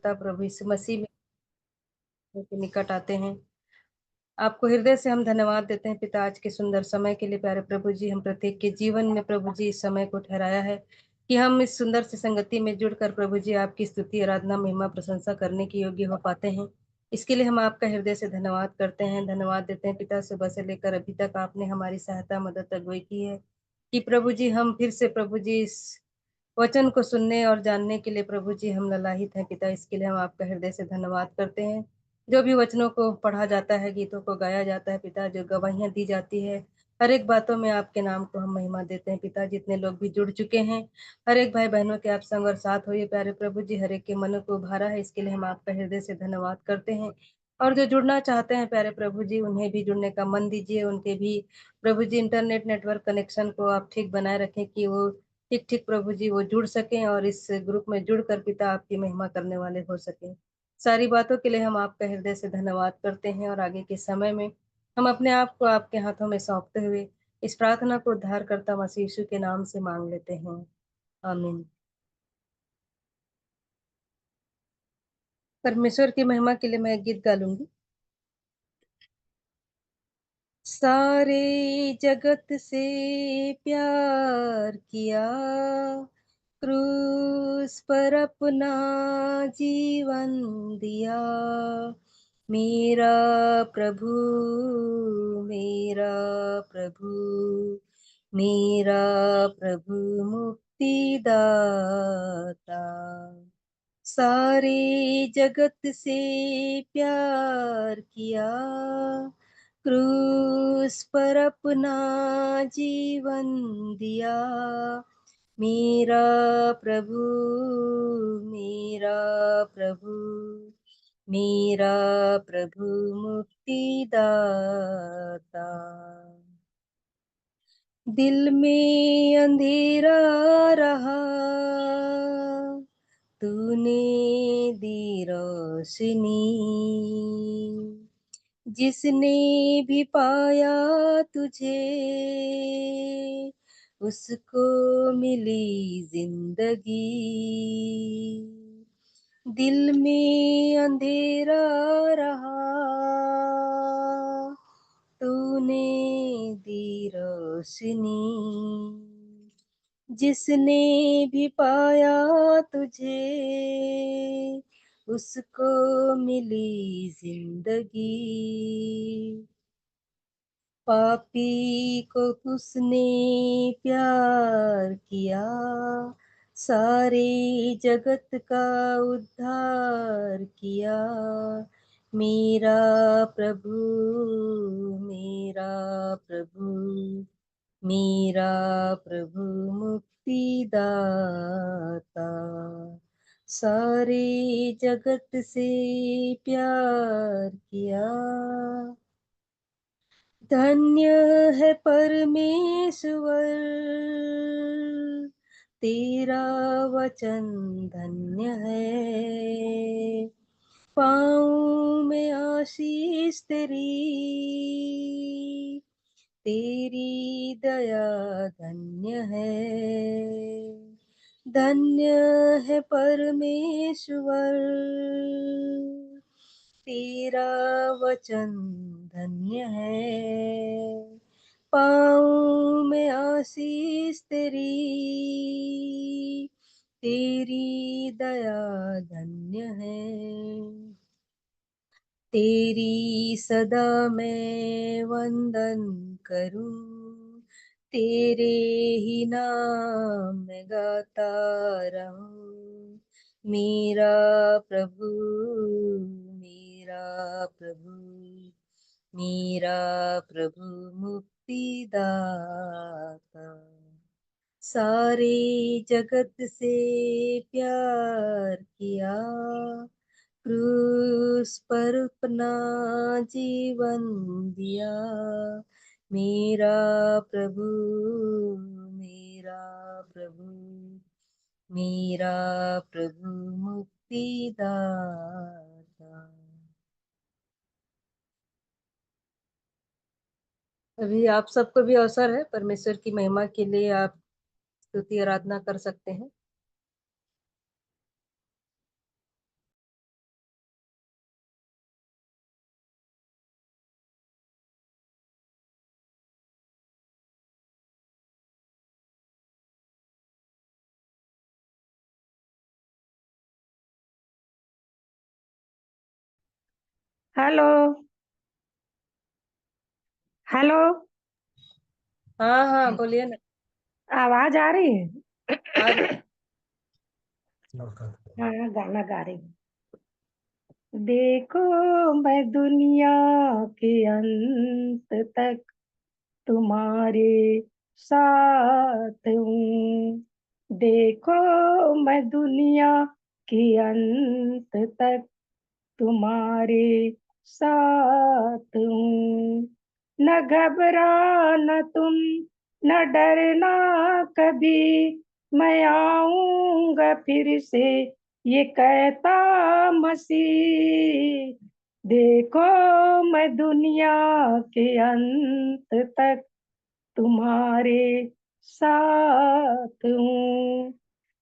उद्धारकर्ता प्रभु यीशु मसीह में के निकट आते हैं। आपको हृदय से हम धन्यवाद देते हैं पिता, आज के सुंदर समय के लिए। प्यारे प्रभु जी, हम प्रत्येक के जीवन में प्रभु जी इस समय को ठहराया है कि हम इस सुंदर से संगति में जुड़कर प्रभु जी आपकी स्तुति, आराधना, महिमा, प्रशंसा करने के योग्य हो पाते हैं। इसके लिए हम आपका हृदय से धन्यवाद करते हैं, धन्यवाद देते हैं पिता। सुबह से लेकर अभी तक आपने हमारी सहायता, मदद, अगुवाई की है कि प्रभु जी हम फिर से प्रभु जी इस वचन को सुनने और जानने के लिए प्रभु जी हम ललाहित हैं पिता। इसके लिए हम आपका हृदय से धन्यवाद करते हैं। जो भी वचनों को पढ़ा जाता है, गीतों को गाया जाता है पिता, जो गवाहियां दी जाती है, हर एक बातों में आपके नाम को हम महिमा देते हैं पिता। जितने लोग भी जुड़ चुके हैं, हर एक भाई बहनों के आप संग और साथ होइए प्यारे प्रभु जी। हर एक के मन को उभारा है, इसके लिए हम आपका हृदय से धन्यवाद करते हैं। और जो जुड़ना चाहते हैं प्यारे प्रभु जी, उन्हें भी जुड़ने का मन दीजिए। उनके भी प्रभु जी इंटरनेट नेटवर्क कनेक्शन को आप ठीक बनाए रखें कि वो ठीक ठीक प्रभु जी वो जुड़ सकें और इस ग्रुप में जुड़कर पिता आपकी महिमा करने वाले हो सकें। सारी बातों के लिए हम आपका हृदय से धन्यवाद करते हैं और आगे के समय में हम अपने आप को आपके हाथों में सौंपते हुए इस प्रार्थना को उद्धारकर्ता मसीह यीशु के नाम से मांग लेते हैं, आमीन। परमेश्वर की महिमा के लिए मैं एक गीत गा लूंगी। सारे जगत से प्यार किया, क्रूस पर अपना जीवन दिया, मेरा प्रभु, मेरा प्रभु, मेरा प्रभु मुक्तिदाता। सारे जगत से प्यार किया, क्रूस पर अपना जीवन दिया, मेरा प्रभु, मेरा प्रभु, मेरा प्रभु मुक्तिदाता। दिल में अंधेरा रहा, तूने दी रोशनी, जिसने भी पाया तुझे, उसको मिली जिंदगी। दिल में अंधेरा रहा, तूने दी रोशनी, जिसने भी पाया तुझे, उसको मिली जिंदगी। पापी को उसने प्यार किया, सारे जगत का उद्धार किया, मेरा प्रभु, मेरा प्रभु, मेरा प्रभु मुक्तिदाता। सारे जगत से प्यार किया, धन्य है परमेश्वर, तेरा वचन धन्य है। पाऊं में आशीष तेरी, तेरी दया धन्य है। धन्य है परमेश्वर, तेरा वचन धन्य है। पाऊं में आशीष तेरी, तेरी दया धन्य है। तेरी सदा मैं वंदन करूं, तेरे ही नाम में गाता रहूं, मेरा प्रभु, मेरा प्रभु, मेरा प्रभु मुक्तिदाता। सारे जगत से प्यार किया, क्रूस पर अपना जीवन दिया, मेरा प्रभु, मेरा प्रभु, मेरा प्रभु मुक्तिदाता। अभी आप सबको भी अवसर है, परमेश्वर की महिमा के लिए आप स्तुति आराधना कर सकते हैं। हेलो। हेलो। हाँ हाँ, बोलिए ना। आवाज आ रही है? आ रही। हाँ, गाना गा रही हूँ। देखो, मैं दुनिया के अंत तक तुम्हारे साथ हूँ। देखो, मैं दुनिया के अंत तक तुम्हारे साथ हूँ। न घबराना तुम, न डरना कभी, मैं आऊंगा फिर से, ये कहता मसीह। देखो, मैं दुनिया के अंत तक तुम्हारे साथ हूँ।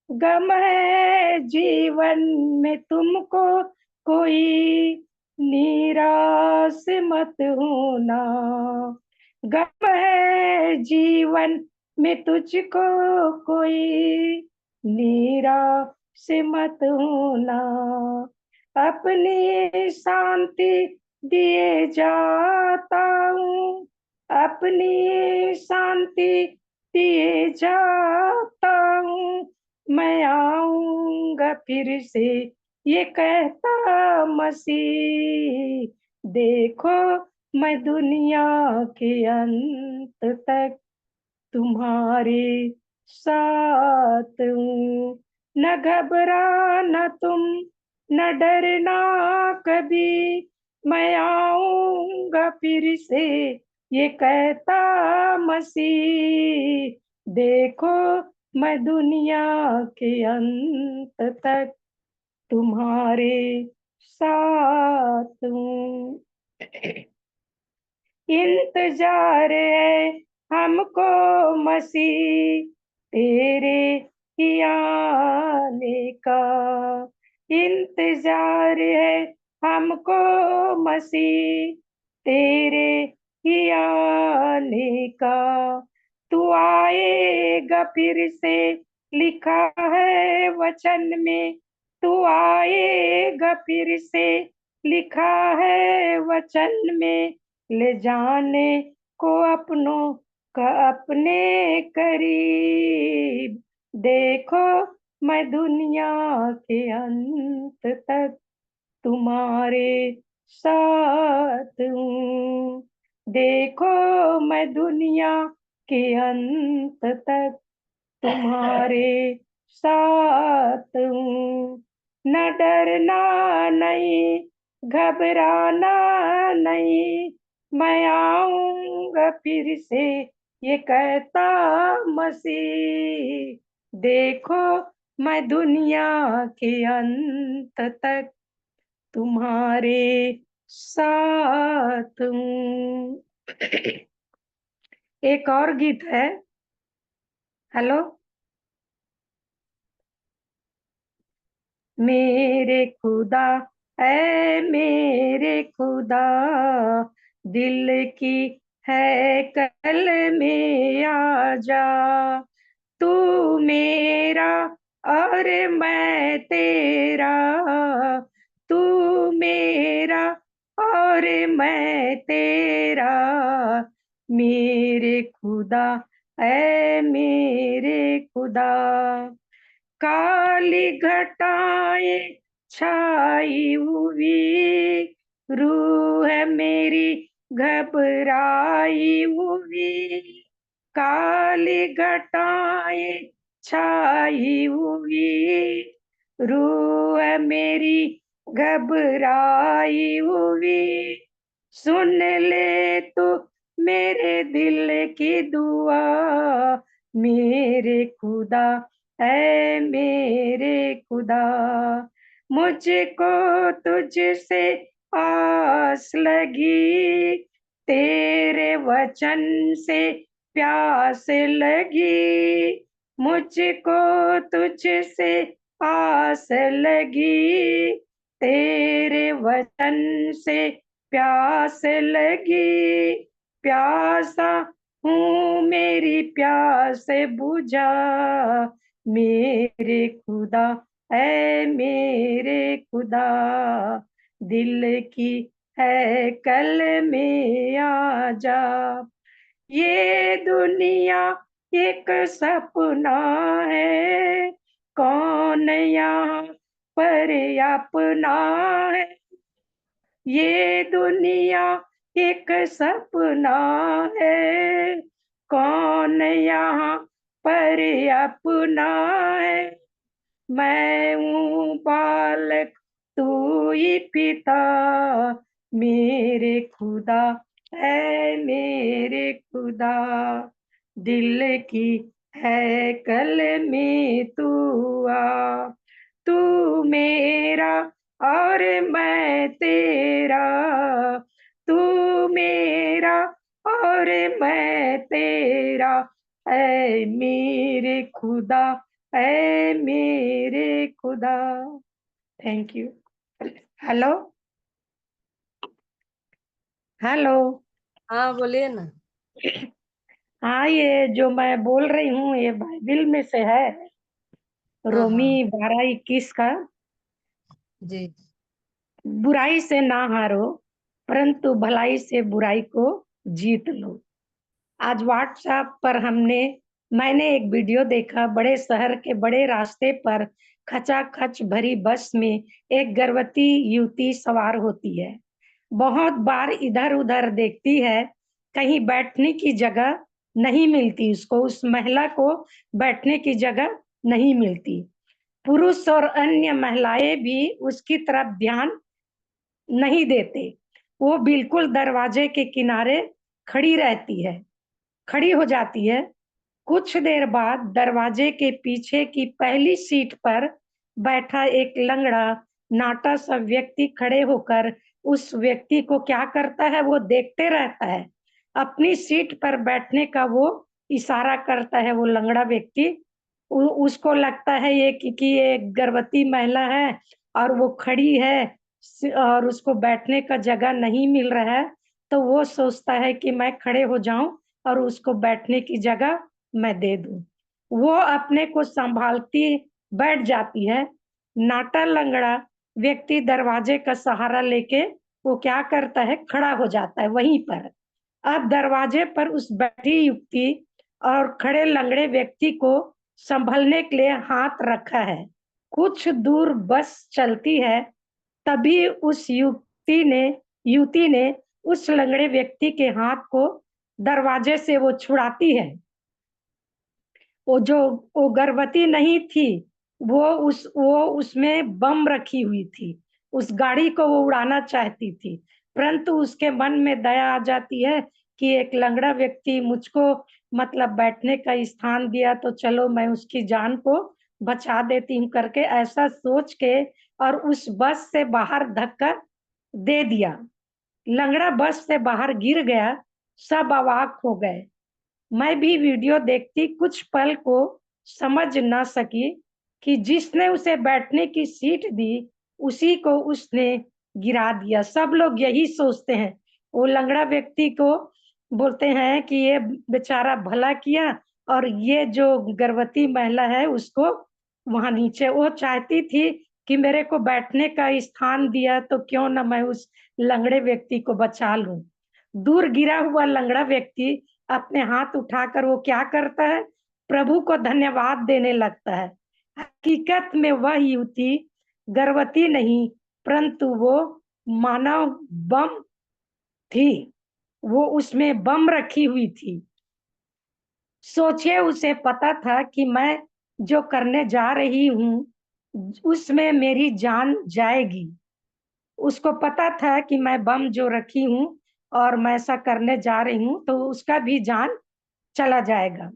गम है जीवन में तुमको कोई, निराश मत होना। गम है जीवन में तुझको कोई, निराश मत होना। अपनी शांति दिए जाता हूँ, अपनी शांति दिए जाता हूँ। मैं आऊंगा फिर से, ये कहता मसीह। देखो, मैं दुनिया के अंत तक तुम्हारे साथ हूँ। न घबराना तुम, न डरना कभी, मैं आऊंगा फिर से, ये कहता मसीह। देखो, मैं दुनिया के अंत तक तुम्हारे साथ हूँ। इंतजार है हमको मसीह, तेरे ही आने का। इंतजार है हमको मसीह, तेरे ही आने का। तू आएगा फिर से, लिखा है वचन में। तू आएगा फिर से, लिखा है वचन में। ले जाने को अपनों का अपने करीब। देखो, मैं दुनिया के अंत तक तुम्हारे साथ हूँ। देखो, मैं दुनिया के अंत तक तुम्हारे साथ हूँ। न डरना नहीं, घबराना नहीं, मैं आऊंगा फिर से, ये कहता मसीह। देखो, मैं दुनिया के अंत तक तुम्हारे साथ हूँ। एक और गीत है। हेलो। मेरे खुदा, ऐ मेरे खुदा, दिल की है कल में आ जा। तू मेरा और मैं तेरा, तू मेरा और मैं तेरा। मेरे खुदा, ऐ मेरे खुदा। काली घटाएं छाई हुई, रूह है मेरी घबराई हुई। काली घटाएं छाई हुई, रूह है मेरी घबराई हुई। सुन ले तू मेरे दिल की दुआ, मेरे खुदा, है मेरे खुदा। मुझको तुझसे आस लगी, तेरे वचन से प्यास लगी। मुझको तुझसे आस लगी, तेरे वचन से प्यास लगी। प्यासा हूँ, मेरी प्यास बुझा, मेरे खुदा, है मेरे खुदा। दिल की है कल में आजा। ये दुनिया एक सपना है, कौन यहाँ पर अपना है। ये दुनिया एक सपना है, कौन यहाँ पर अपना है। मैं हूँ बालक, तू ही पिता, मेरे खुदा है मेरे खुदा। दिल की है कल में तू आ, तू मेरा और मैं तेरा, तू मेरा और मैं तेरा, ऐ मेरे खुदा, ऐ मेरे खुदा। Thank you. Hello, hello. हाँ बोलिए ना। हाँ, ये जो मैं बोल रही हूँ ये बाइबिल में से है, हाँ रोमी हाँ 12:21 का। जी। बुराई से ना हारो, परंतु भलाई से बुराई को जीत लो। आज व्हाट्सएप पर मैंने एक वीडियो देखा। बड़े शहर के बड़े रास्ते पर खचाखच भरी बस में एक गर्भवती युवती सवार होती है। बहुत बार इधर उधर देखती है, कहीं बैठने की जगह नहीं मिलती उसको, उस महिला को बैठने की जगह नहीं मिलती। पुरुष और अन्य महिलाएं भी उसकी तरफ ध्यान नहीं देते। वो बिल्कुल दरवाजे के किनारे खड़ी रहती है, खड़ी हो जाती है। कुछ देर बाद दरवाजे के पीछे की पहली सीट पर बैठा एक लंगड़ा नाटा सा व्यक्ति खड़े होकर उस व्यक्ति को क्या करता है, वो देखते रहता है। अपनी सीट पर बैठने का वो इशारा करता है। वो लंगड़ा व्यक्ति, उसको लगता है कि ये गर्भवती महिला है और वो खड़ी है और उसको बैठने का जगह नहीं मिल रहा है। तो वो सोचता है कि मैं खड़े हो जाऊं और उसको बैठने की जगह मैं दे दूं। वो अपने को संभालती बैठ जाती है। नाटा लंगड़ा व्यक्ति दरवाजे का सहारा लेके वो क्या करता है, खड़ा हो जाता है वहीं पर। अब दरवाजे पर उस बैठी युवती और खड़े लंगड़े व्यक्ति को संभलने के लिए हाथ रखा है। कुछ दूर बस चलती है, तभी उस युवती ने उस लंगड़े व्यक्ति के हाथ को दरवाजे से वो छुड़ाती है। वो गर्भवती नहीं थी, वो उसमें बम रखी हुई थी। उस गाड़ी को वो उड़ाना चाहती थी, परंतु उसके मन में दया आ जाती है कि एक लंगड़ा व्यक्ति मुझको मतलब बैठने का स्थान दिया, तो चलो मैं उसकी जान को बचा देती हूँ करके ऐसा सोच के और उस बस से बाहर धक्का दे दिया। लंगड़ा बस से बाहर गिर गया। सब अवाक हो गए। मैं भी वीडियो देखती कुछ पल को समझ ना सकी कि जिसने उसे बैठने की सीट दी उसी को उसने गिरा दिया। सब लोग यही सोचते हैं। वो लंगड़ा व्यक्ति को बोलते हैं कि ये बेचारा भला किया और ये जो गर्भवती महिला है उसको वहां नीचे, वो चाहती थी कि मेरे को बैठने का स्थान दिया तो क्यों ना मैं उस लंगड़े व्यक्ति को बचा लूं। दूर गिरा हुआ लंगड़ा व्यक्ति अपने हाथ उठाकर वो क्या करता है, प्रभु को धन्यवाद देने लगता है। हकीकत में वह युवती गर्भवती नहीं, परंतु वो मानव बम थी। वो उसमें बम रखी हुई थी। सोचिए, उसे पता था कि मैं जो करने जा रही हूँ उसमें मेरी जान जाएगी। उसको पता था कि मैं बम जो रखी हूँ और मैं ऐसा करने जा रही हूँ तो उसका भी जान चला जाएगा।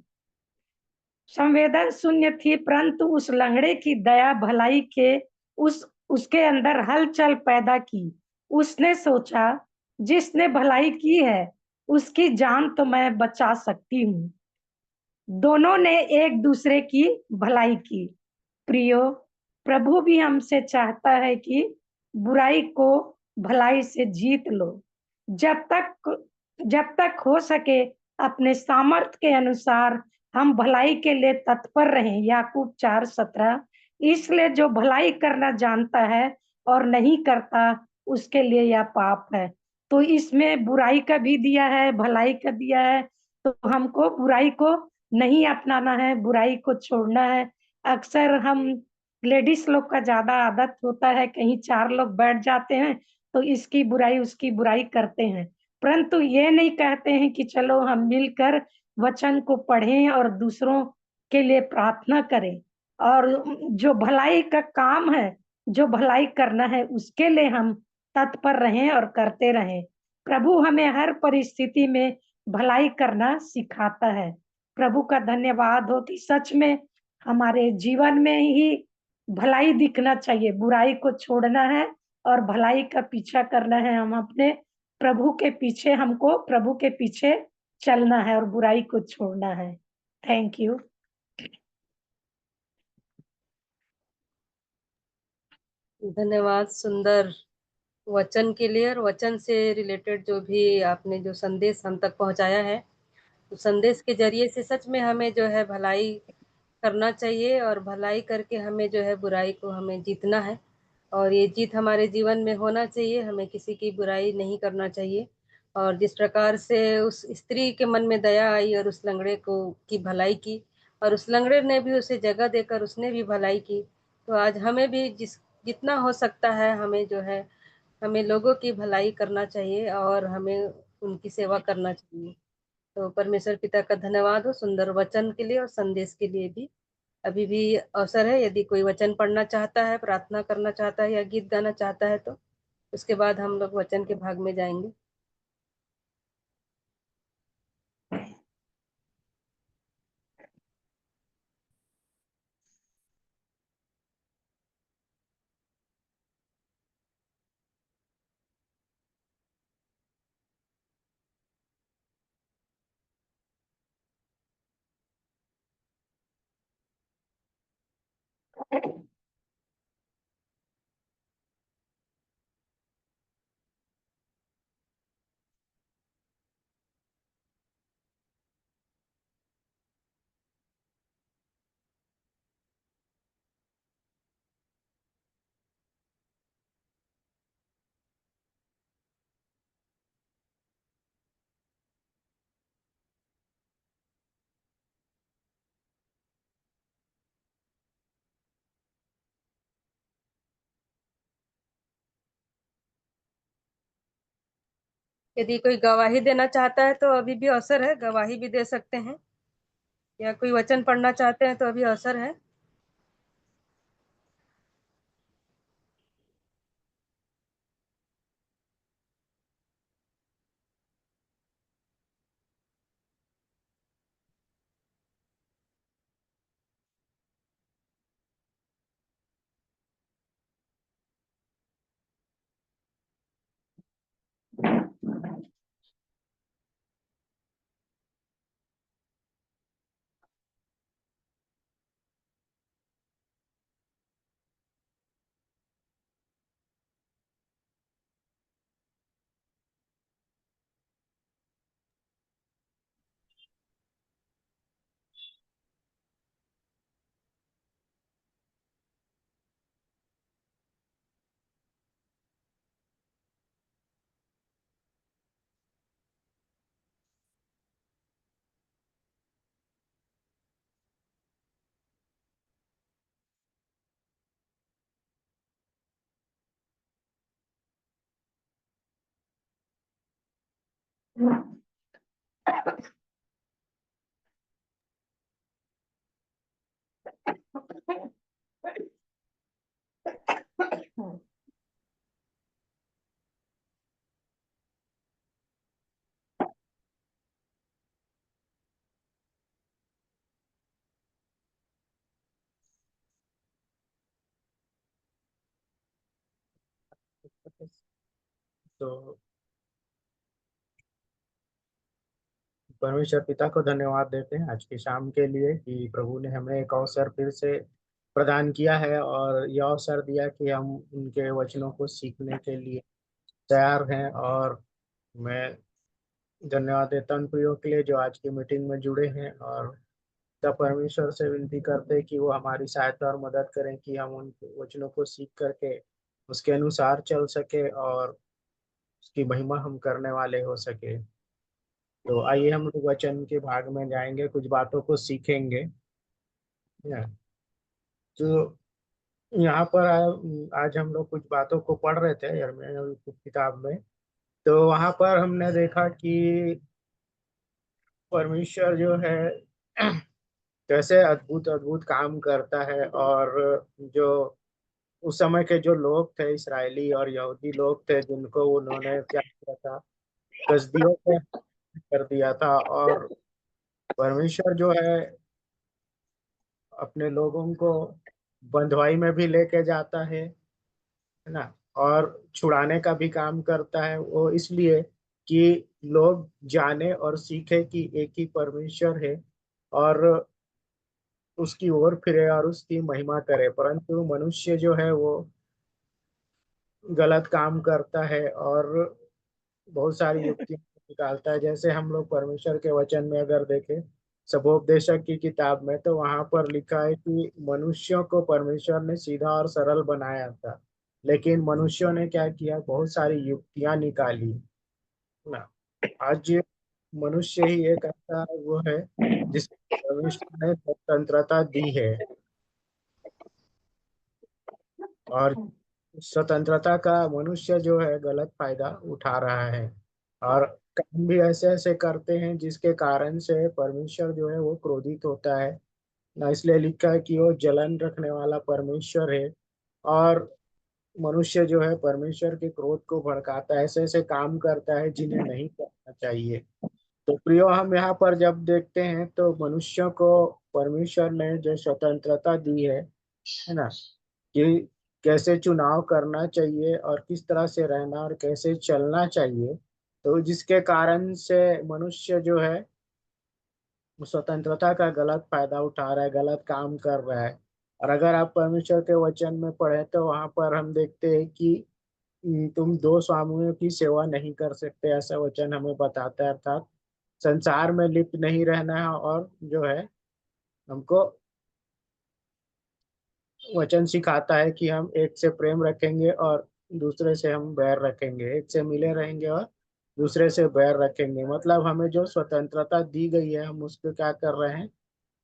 संवेदन शून्य थी, परंतु उस लंगड़े की दया भलाई के उसके अंदर हलचल पैदा की। उसने सोचा, जिसने भलाई की है उसकी जान तो मैं बचा सकती हूँ। दोनों ने एक दूसरे की भलाई की। प्रियो, प्रभु भी हमसे चाहता है कि बुराई को भलाई से जीत लो। जब तक जब तक हो सके अपने सामर्थ्य के अनुसार हम भलाई के लिए तत्पर रहें। याकूब 4:17। इसलिए जो भलाई करना जानता है और नहीं करता उसके लिए यह पाप है। तो इसमें बुराई का भी दिया है, भलाई का दिया है। तो हमको बुराई को नहीं अपनाना है, बुराई को छोड़ना है। अक्सर हम लेडीज लोग का ज्यादा आदत होता है, कहीं चार लोग बैठ जाते हैं तो इसकी बुराई उसकी बुराई करते हैं, परंतु ये नहीं कहते हैं कि चलो हम मिलकर वचन को पढ़ें और दूसरों के लिए प्रार्थना करें, और जो भलाई का काम है, जो भलाई करना है, उसके लिए हम तत्पर रहें और करते रहें। प्रभु हमें हर परिस्थिति में भलाई करना सिखाता है। प्रभु का धन्यवाद हो कि सच में हमारे जीवन में ही भलाई दिखना चाहिए, बुराई को छोड़ना है और भलाई का पीछा करना है। हम अपने प्रभु के पीछे, हमको प्रभु के पीछे चलना है और बुराई को छोड़ना है। Thank you. धन्यवाद सुंदर वचन के लिए, और वचन से रिलेटेड जो भी आपने जो संदेश हम तक पहुंचाया है, तो संदेश के जरिए से सच में हमें जो है भलाई करना चाहिए, और भलाई करके हमें जो है बुराई को हमें जीतना है, और ये जीत हमारे जीवन में होना चाहिए। हमें किसी की बुराई नहीं करना चाहिए। और जिस प्रकार से उस स्त्री के मन में दया आई और उस लंगड़े को की भलाई की, और उस लंगड़े ने भी उसे जगह देकर उसने भी भलाई की, तो आज हमें भी जितना हो सकता है हमें जो है हमें लोगों की भलाई करना चाहिए और हमें उनकी सेवा करना चाहिए। तो परमेश्वर पिता का धन्यवाद हो सुंदर वचन के लिए और संदेश के लिए भी। अभी भी अवसर है, यदि कोई वचन पढ़ना चाहता है, प्रार्थना करना चाहता है या गीत गाना चाहता है, तो उसके बाद हम लोग वचन के भाग में जाएंगे। यदि कोई गवाही देना चाहता है तो अभी भी अवसर है, गवाही भी दे सकते हैं, या कोई वचन पढ़ना चाहते हैं तो अभी अवसर है। तो परमेश्वर पिता को धन्यवाद देते हैं आज की शाम के लिए कि प्रभु ने हमें एक अवसर फिर से प्रदान किया है और यह अवसर दिया कि हम उनके वचनों को सीखने के लिए तैयार हैं। और मैं धन्यवाद देता हूं उन प्रियो के लिए जो आज की मीटिंग में जुड़े हैं, और तब परमेश्वर से विनती करते हैं कि वो हमारी सहायता और मदद करें कि हम उन वचनों को सीख करके उसके अनुसार चल सके और उसकी महिमा हम करने वाले हो सके। तो आइए हम लोग वचन के भाग में जाएंगे, कुछ बातों को सीखेंगे। या, तो यहाँ पर आज हम लोग कुछ बातों को पढ़ रहे थे यिर्मयाह नबी की किताब में। तो वहां पर हमने देखा कि परमेश्वर जो है कैसे अद्भुत अद्भुत काम करता है। और जो उस समय के जो लोग थे, इसराइली और यहूदी लोग थे, जिनको उन्होंने क्या किया था, कसदियों पे कर दिया था। और परमेश्वर जो है अपने लोगों को बंधुआई में भी लेके जाता है ना, और छुड़ाने का भी काम करता है। वो इसलिए कि लोग जाने और सीखे कि एक ही परमेश्वर है, और उसकी ओर फिरे और उसकी महिमा करे। परंतु मनुष्य जो है वो गलत काम करता है और बहुत सारी युक्तियां निकालता है। जैसे हम लोग परमेश्वर के वचन में अगर देखें, सबोपदेशक की किताब में, तो वहां पर लिखा है कि मनुष्यों को परमेश्वर ने सीधा और सरल बनाया था, लेकिन मनुष्यों ने क्या किया, बहुत सारी युक्तियां निकाली ना। आज मनुष्य ही एक ऐसा वो है जिसको परमेश्वर ने स्वतंत्रता दी है, और स्वतंत्रता का मनुष्य जो है गलत फायदा उठा रहा है, और काम भी ऐसे ऐसे करते हैं जिसके कारण से परमेश्वर जो है वो क्रोधित होता है ना। इसलिए लिखा है कि वो जलन रखने वाला परमेश्वर है, और मनुष्य जो है परमेश्वर के क्रोध को भड़काता है, ऐसे ऐसे काम करता है जिन्हें नहीं करना चाहिए। तो प्रियो, हम यहाँ पर जब देखते हैं तो मनुष्यों को परमेश्वर ने जो स्वतंत्रता दी है ना, कि कैसे चुनाव करना चाहिए और किस तरह से रहना और कैसे चलना चाहिए, तो जिसके कारण से मनुष्य जो है स्वतंत्रता का गलत फायदा उठा रहा है, गलत काम कर रहा है। और अगर आप परमेश्वर के वचन में पढ़े तो वहां पर हम देखते हैं कि तुम दो स्वामियों की सेवा नहीं कर सकते, ऐसा वचन हमें बताता है। अर्थात संसार में लिप्त नहीं रहना है, और जो है हमको वचन सिखाता है कि हम एक से प्रेम रखेंगे और दूसरे से हम बैर रखेंगे, एक से मिले रहेंगे और दूसरे से बैर रखेंगे। मतलब हमें जो स्वतंत्रता दी गई है, हम उसको क्या कर रहे हैं,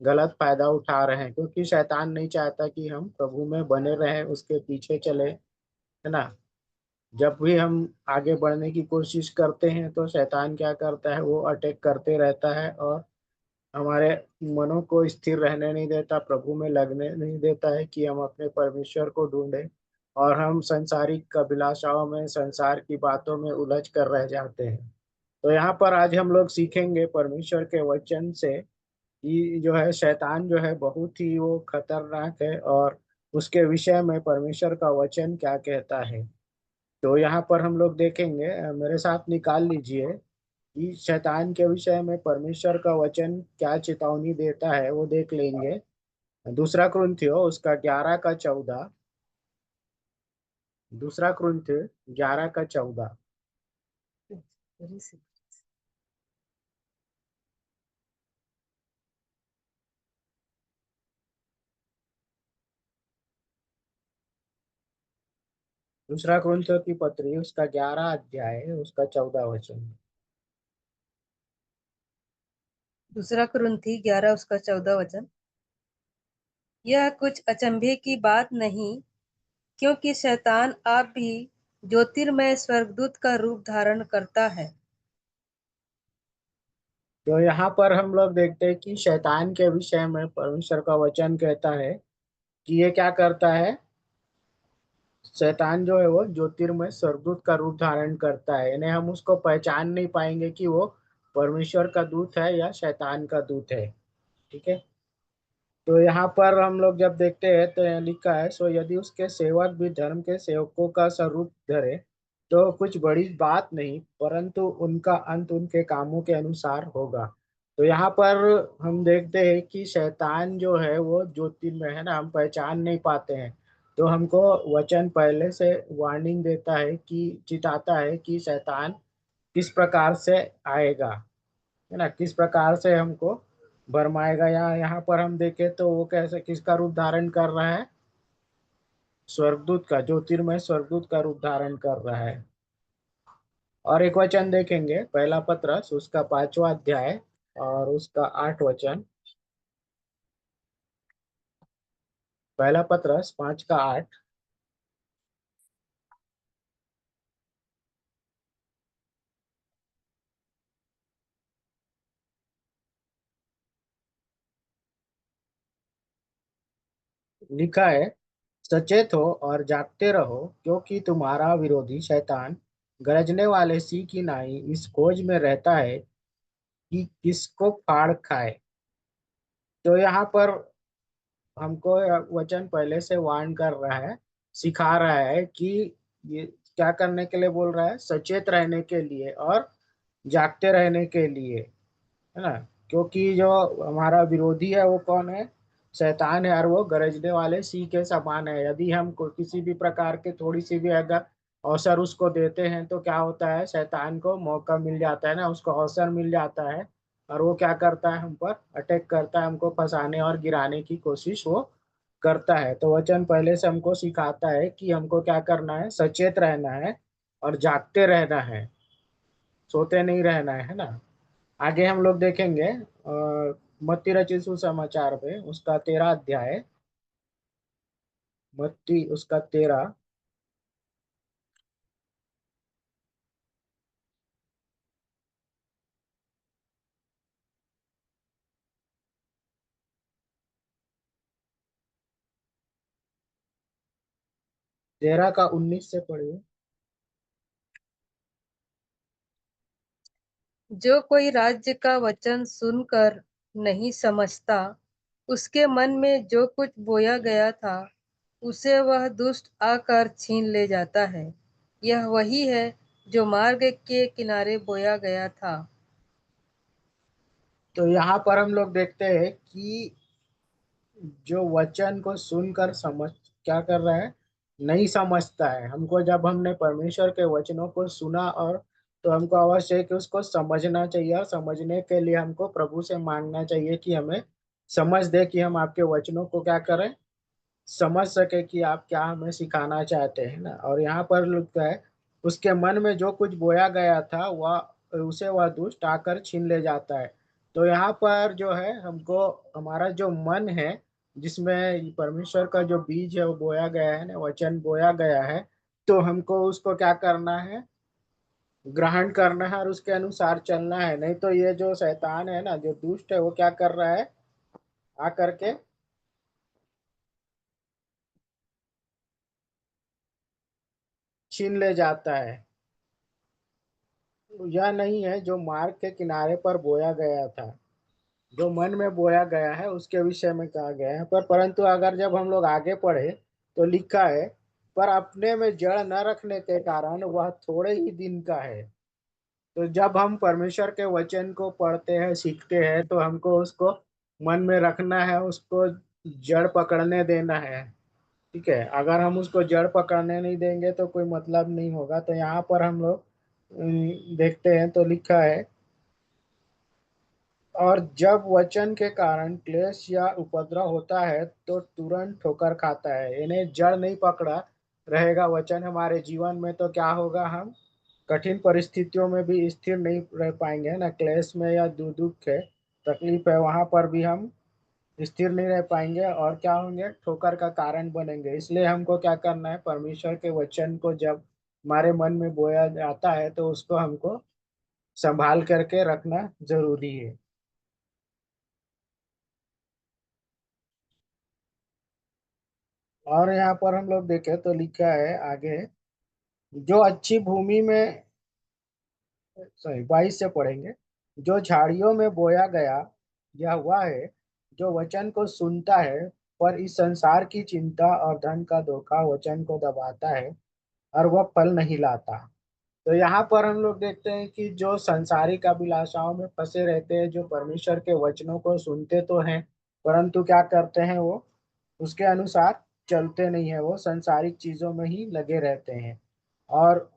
गलत फायदा उठा रहे हैं। क्योंकि शैतान नहीं चाहता कि हम प्रभु में बने रहें, उसके पीछे चले, है ना। जब भी हम आगे बढ़ने की कोशिश करते हैं तो शैतान क्या करता है, वो अटैक करते रहता है और हमारे मनों को स्थिर रहने नहीं देता, प्रभु में लगने नहीं देता है कि हम अपने परमेश्वर को ढूंढें। और हम संसारिक अभिलाषाओं में, संसार की बातों में उलझ कर रह जाते हैं। तो यहाँ पर आज हम लोग सीखेंगे परमेश्वर के वचन से कि जो है शैतान जो है बहुत ही वो खतरनाक है, और उसके विषय में परमेश्वर का वचन क्या कहता है। तो यहाँ पर हम लोग देखेंगे, मेरे साथ निकाल लीजिए कि शैतान के विषय में परमेश्वर का वचन क्या चेतावनी देता है, वो देख लेंगे। दूसरा कुरिन्थियो उसका 11 का 14। दूसरा कुरिन्थियो 11 का 14। दूसरा कुरिन्थियो की पत्री उसका 11 अध्याय उसका 14 वचन। दूसरा कुरिन्थी 11 उसका 14 वचन। यह कुछ अचंभे की बात नहीं, क्योंकि शैतान आप भी ज्योतिर्मय स्वर्गदूत का रूप धारण करता है। तो यहाँ पर हम लोग देखते हैं कि शैतान के विषय में परमेश्वर का वचन कहता है कि ये क्या करता है। शैतान जो है वो ज्योतिर्मय स्वर्गदूत का रूप धारण करता है, यानी हम उसको पहचान नहीं पाएंगे कि वो परमेश्वर का दूत है या शैतान का दूत है। ठीक है। तो यहाँ पर हम लोग जब देखते हैं तो यहाँ लिखा है, सो यदि उसके सेवक भी धर्म के सेवकों का स्वरूप धरे तो कुछ बड़ी बात नहीं, परंतु उनका अंत उनके कामों के अनुसार होगा। तो यहाँ पर हम देखते हैं कि शैतान जो है वो ज्योतिर्मय है ना, हम पहचान नहीं पाते हैं। तो हमको वचन पहले से वार्निंग देता है, कि चिताता है कि शैतान किस प्रकार से आएगा, है ना, किस प्रकार से हमको भरमाएगा। यहाँ यहाँ पर हम देखें तो वो कैसे किसका रूप धारण कर रहा है, स्वर्गदूत का, ज्योतिर्मय स्वर्गदूत का रूप धारण कर रहा है। और एक वचन देखेंगे, पहला पत्रस उसका 5वां अध्याय और उसका 8 वचन। पहला पत्रस 5 का 8। लिखा है, सचेत हो और जागते रहो, क्योंकि तुम्हारा विरोधी शैतान गरजने वाले सिंह की नाई इस खोज में रहता है कि किसको फाड़ खाए। तो यहाँ पर हमको वचन पहले से वार्न कर रहा है, सिखा रहा है कि ये क्या करने के लिए बोल रहा है, सचेत रहने के लिए और जागते रहने के लिए, है ना। क्योंकि जो हमारा विरोधी है वो कौन है, शैतान है, और वो गरजने वाले सिंह के समान है। यदि हम किसी भी प्रकार के थोड़ी सी भी अगर अवसर उसको देते हैं तो क्या होता है, शैतान को मौका मिल जाता है ना, उसको अवसर मिल जाता है, और वो क्या करता है, हम पर अटैक करता है, हमको फंसाने और गिराने की कोशिश वो करता है। तो वचन पहले से हमको सिखाता है कि हमको क्या करना है, सचेत रहना है और जागते रहना है, सोते नहीं रहना है ना। आगे हम लोग देखेंगे मत्ती रचित सुसमाचार पे उसका 13 अध्याय। मत्ती उसका 13 का 19 से पढ़िए। जो कोई राज्य का वचन सुनकर नहीं समझता, उसके मन में जो कुछ बोया गया था, उसे वह दुष्ट आकर छीन ले जाता है। यह वही है जो मार्ग के किनारे बोया गया था। तो यहाँ पर हम लोग देखते हैं कि जो वचन को सुनकर समझ क्या कर रहा है, नहीं समझता है। हमको जब हमने परमेश्वर के वचनों को सुना, और तो हमको अवश्य है कि उसको समझना चाहिए, और समझने के लिए हमको प्रभु से मांगना चाहिए कि हमें समझ दे, कि हम आपके वचनों को क्या करें, समझ सके कि आप क्या हमें सिखाना चाहते हैं ना। और यहाँ पर लिखता है, उसके मन में जो कुछ बोया गया था वह उसे वह दुष्ट आकर छीन ले जाता है। तो यहाँ पर जो है, हमको हमारा जो मन है, जिसमें परमेश्वर का जो बीज है वो बोया गया है ना, वचन बोया गया है, तो हमको उसको क्या करना है, ग्रहण करना है और उसके अनुसार चलना है। नहीं तो ये जो शैतान है ना, जो दुष्ट है, वो क्या कर रहा है, आकर के छीन ले जाता है। यह नहीं है जो मार्ग के किनारे पर बोया गया था, जो मन में बोया गया है उसके विषय में कहा गया है। परंतु अगर जब हम लोग आगे पढ़े तो लिखा है, पर अपने में जड़ न रखने के कारण वह थोड़े ही दिन का है। तो जब हम परमेश्वर के वचन को पढ़ते हैं, सीखते हैं, तो हमको उसको मन में रखना है, उसको जड़ पकड़ने देना है। ठीक है, अगर हम उसको जड़ पकड़ने नहीं देंगे तो कोई मतलब नहीं होगा। तो यहाँ पर हम लोग देखते हैं तो लिखा है, और जब वचन के कारण क्लेश या उपद्रव होता है तो तुरंत ठोकर खाता है। इन्हें जड़ नहीं पकड़ा रहेगा वचन हमारे जीवन में, तो क्या होगा, हम कठिन परिस्थितियों में भी स्थिर नहीं रह पाएंगे ना। क्लेश में या दुख है, तकलीफ है, वहां पर भी हम स्थिर नहीं रह पाएंगे, और क्या होंगे, ठोकर का कारण बनेंगे। इसलिए हमको क्या करना है, परमेश्वर के वचन को जब हमारे मन में बोया जाता है तो उसको हमको संभाल करके रखना जरूरी है। और यहाँ पर हम लोग देखें तो लिखा है आगे, जो अच्छी भूमि में, सॉरी 22 से पढ़ेंगे, जो झाड़ियों में बोया गया, यह हुआ है जो वचन को सुनता है, पर इस संसार की चिंता और धन का धोखा वचन को दबाता है और वह फल नहीं लाता। तो यहाँ पर हम लोग देखते हैं कि जो संसारिक अभिलाषाओं में फंसे रहते हैं, जो परमेश्वर के वचनों को सुनते तो हैं, परंतु क्या करते हैं, वो उसके अनुसार चलते नहीं है, वो संसारिक चीजों में ही लगे रहते हैं। और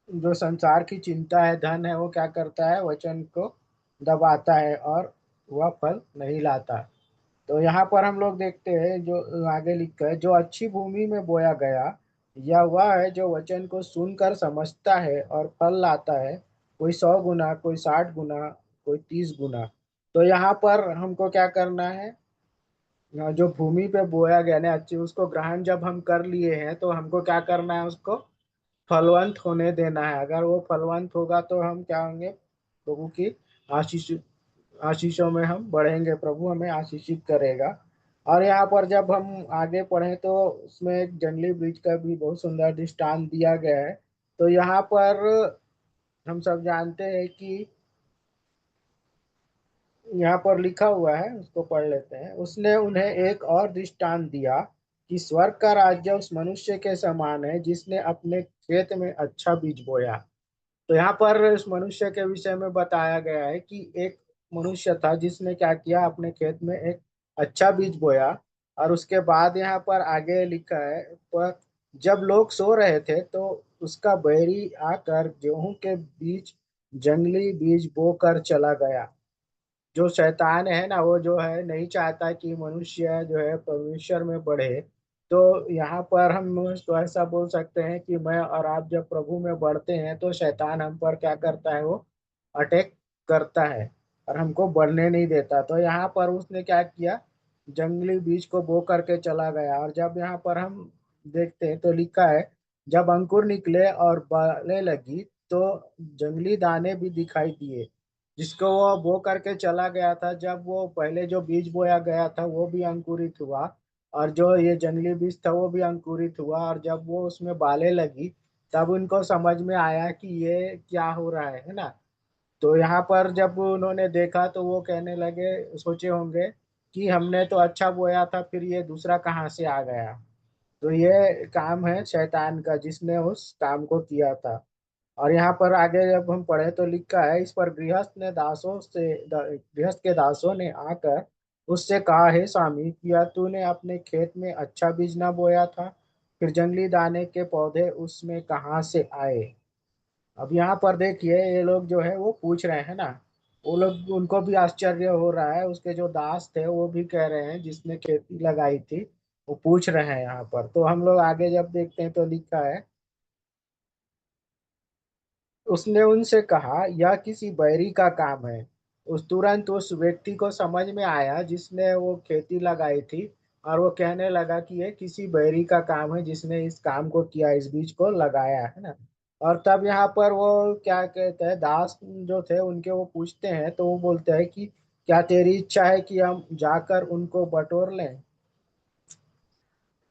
जो संसार की चिंता है, धन है, वो क्या करता है, वचन को दबाता है और वह फल नहीं लाता। तो यहाँ पर हम लोग देखते हैं जो आगे लिखा है, जो अच्छी भूमि में बोया गया या वह है जो वचन को सुनकर समझता है और फल लाता है, कोई 100 गुना, कोई 60 गुना, कोई 30 गुना। तो यहाँ पर हमको क्या करना है, जो भूमि पे बोया गया ना अच्छी, उसको ग्रहण जब हम कर लिए हैं तो हमको क्या करना है, उसको फलवंत होने देना है। अगर वो फलवंत होगा तो हम क्या होंगे, प्रभु की आशीष आशीषों में हम बढ़ेंगे, प्रभु हमें आशीषित करेगा। और यहाँ पर जब हम आगे पढ़ें तो उसमें एक जंगली वृक्ष का भी बहुत सुंदर दृष्टांत दिया गया है। तो यहाँ पर हम सब जानते हैं कि यहाँ पर लिखा हुआ है, उसको पढ़ लेते हैं। उसने उन्हें एक और दृष्टांत दिया कि स्वर्ग का राज्य उस मनुष्य के समान है जिसने अपने खेत में अच्छा बीज बोया। तो यहाँ पर इस मनुष्य के विषय में बताया गया है कि एक मनुष्य था जिसने क्या किया, अपने खेत में एक अच्छा बीज बोया। और उसके बाद यहाँ पर आगे लिखा है, पर जब लोग सो रहे थे तो उसका बैरी आकर गेहूं के बीच जंगली बीज बोकर चला गया। जो शैतान है ना, वो जो है नहीं चाहता कि मनुष्य जो है परमेश्वर में बढ़े। तो यहाँ पर हम तो ऐसा बोल सकते हैं कि मैं और आप जब प्रभु में बढ़ते हैं तो शैतान हम पर क्या करता है, वो अटैक करता है और हमको बढ़ने नहीं देता। तो यहाँ पर उसने क्या किया, जंगली बीज को बो करके चला गया। और जब यहाँ पर हम देखते हैं तो लिखा है, जब अंकुर निकले और बढ़ने लगी तो जंगली दाने भी दिखाई दिए, जिसको वो बो करके चला गया था। जब वो पहले जो बीज बोया गया था वो भी अंकुरित हुआ, और जो ये जंगली बीज था वो भी अंकुरित हुआ। और जब वो उसमें बालें लगी तब उनको समझ में आया कि ये क्या हो रहा है ना। तो यहाँ पर जब उन्होंने देखा तो वो कहने लगे, सोचे होंगे कि हमने तो अच्छा बोया था, फिर ये दूसरा कहाँ से आ गया। तो ये काम है शैतान का जिसने उस काम को किया था। और यहाँ पर आगे जब हम पढ़े तो लिखा है, इस पर गृहस्थ के दासों ने आकर उससे कहा, हे स्वामी, क्या तूने अपने खेत में अच्छा बीज न बोया था? फिर जंगली दाने के पौधे उसमें कहाँ से आए? अब यहाँ पर देखिए, ये लोग जो है वो पूछ रहे हैं ना, वो लोग, उनको भी आश्चर्य हो रहा है। उसके जो दास थे वो भी कह रहे हैं, जिसने खेती लगाई थी, वो पूछ रहे हैं यहाँ पर। तो हम लोग आगे जब देखते हैं तो लिखा है, उसने उनसे कहा, यह किसी बैरी का काम है। उस तुरंत उस व्यक्ति को समझ में आया जिसने वो खेती लगाई थी, और वो कहने लगा कि ये किसी बैरी का काम है जिसने इस काम को किया, इस बीज को लगाया है ना। और तब यहाँ पर वो क्या कहते हैं, दास जो थे उनके, वो पूछते हैं तो वो बोलते हैं कि क्या तेरी इच्छा है कि हम जाकर उनको बटोर लें?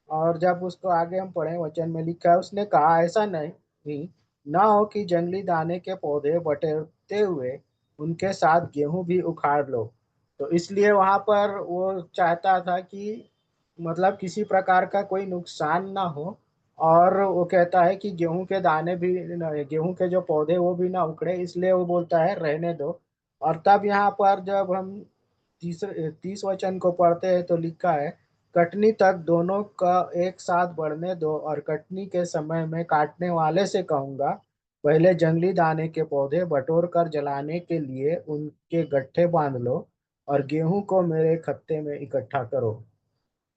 और जब उसको आगे हम पढ़े वचन में लिखा है, उसने कहा, ऐसा नहीं ना हो कि जंगली दाने के पौधे बटेरते हुए उनके साथ गेहूं भी उखाड़ लो। तो इसलिए वहां पर वो चाहता था कि मतलब किसी प्रकार का कोई नुकसान ना हो। और वो कहता है कि गेहूं के दाने भी, गेहूं के जो पौधे वो भी ना उखड़े, इसलिए वो बोलता है रहने दो। और तब यहाँ पर जब हम 30 वचन को पढ़ते हैं तो लिखा है, कटनी तक दोनों का एक साथ बढ़ने दो, और कटनी के समय में काटने वाले से कहूंगा, पहले जंगली दाने के पौधे बटोर कर जलाने के लिए उनके गट्ठे बांध लो, और गेहूं को मेरे खत्ते में इकट्ठा करो।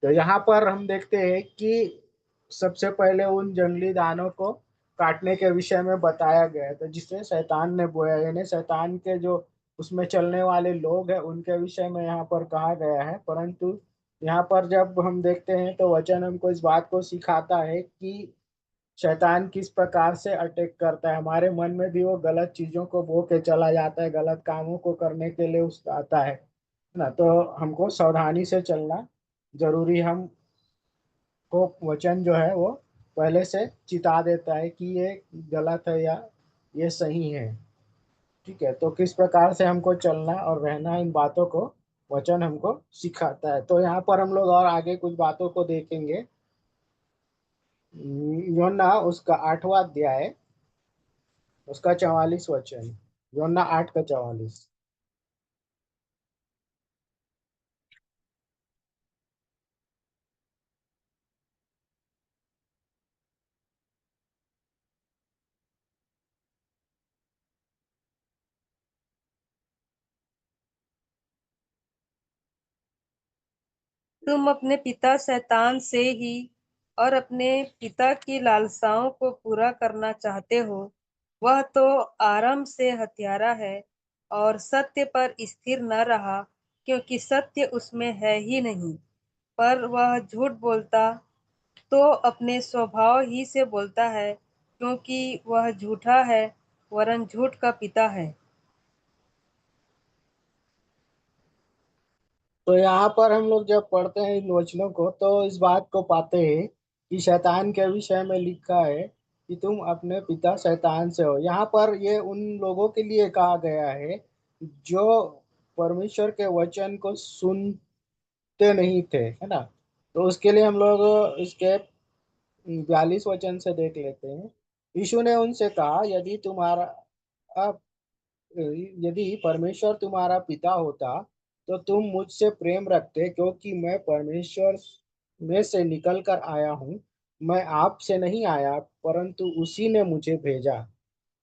तो यहाँ पर हम देखते हैं कि सबसे पहले उन जंगली दानों को काटने के विषय में बताया गया है, तो जिसे शैतान ने बोया, यानी शैतान के जो उसमें चलने वाले लोग हैं उनके विषय में यहाँ पर कहा गया है। परंतु यहाँ पर जब हम देखते हैं तो वचन हमको इस बात को सिखाता है कि शैतान किस प्रकार से अटैक करता है हमारे मन में भी। वो गलत चीजों को बो के चला जाता है, गलत कामों को करने के लिए उस आता है ना। तो हमको सावधानी से चलना जरूरी। हम को वचन जो है वो पहले से चिता देता है कि ये गलत है या ये सही है। ठीक है, तो किस प्रकार से हमको चलना और रहना, इन बातों को वचन हमको सिखाता है। तो यहाँ पर हम लोग और आगे कुछ बातों को देखेंगे। योना उसका 8वां अध्याय, उसका 44 वचन। योना 8 का 44। तुम अपने पिता शैतान से ही और अपने पिता की लालसाओं को पूरा करना चाहते हो। वह तो आरंभ से हत्यारा है और सत्य पर स्थिर न रहा, क्योंकि सत्य उसमें है ही नहीं। पर वह झूठ बोलता तो अपने स्वभाव ही से बोलता है, क्योंकि वह झूठा है, वरन झूठ का पिता है। तो यहाँ पर हम लोग जब पढ़ते हैं इन वचनों को तो इस बात को पाते हैं कि शैतान के विषय में लिखा है कि तुम अपने पिता शैतान से हो। यहाँ पर ये उन लोगों के लिए कहा गया है जो परमेश्वर के वचन को सुनते नहीं थे, है ना। तो उसके लिए हम लोग इसके 42 वचन से देख लेते हैं। यीशु ने उनसे कहा, यदि परमेश्वर तुम्हारा पिता होता तो तुम मुझसे प्रेम रखते, क्योंकि मैं परमेश्वर में से निकल कर आया हूँ। मैं आपसे नहीं आया, परंतु उसी ने मुझे भेजा।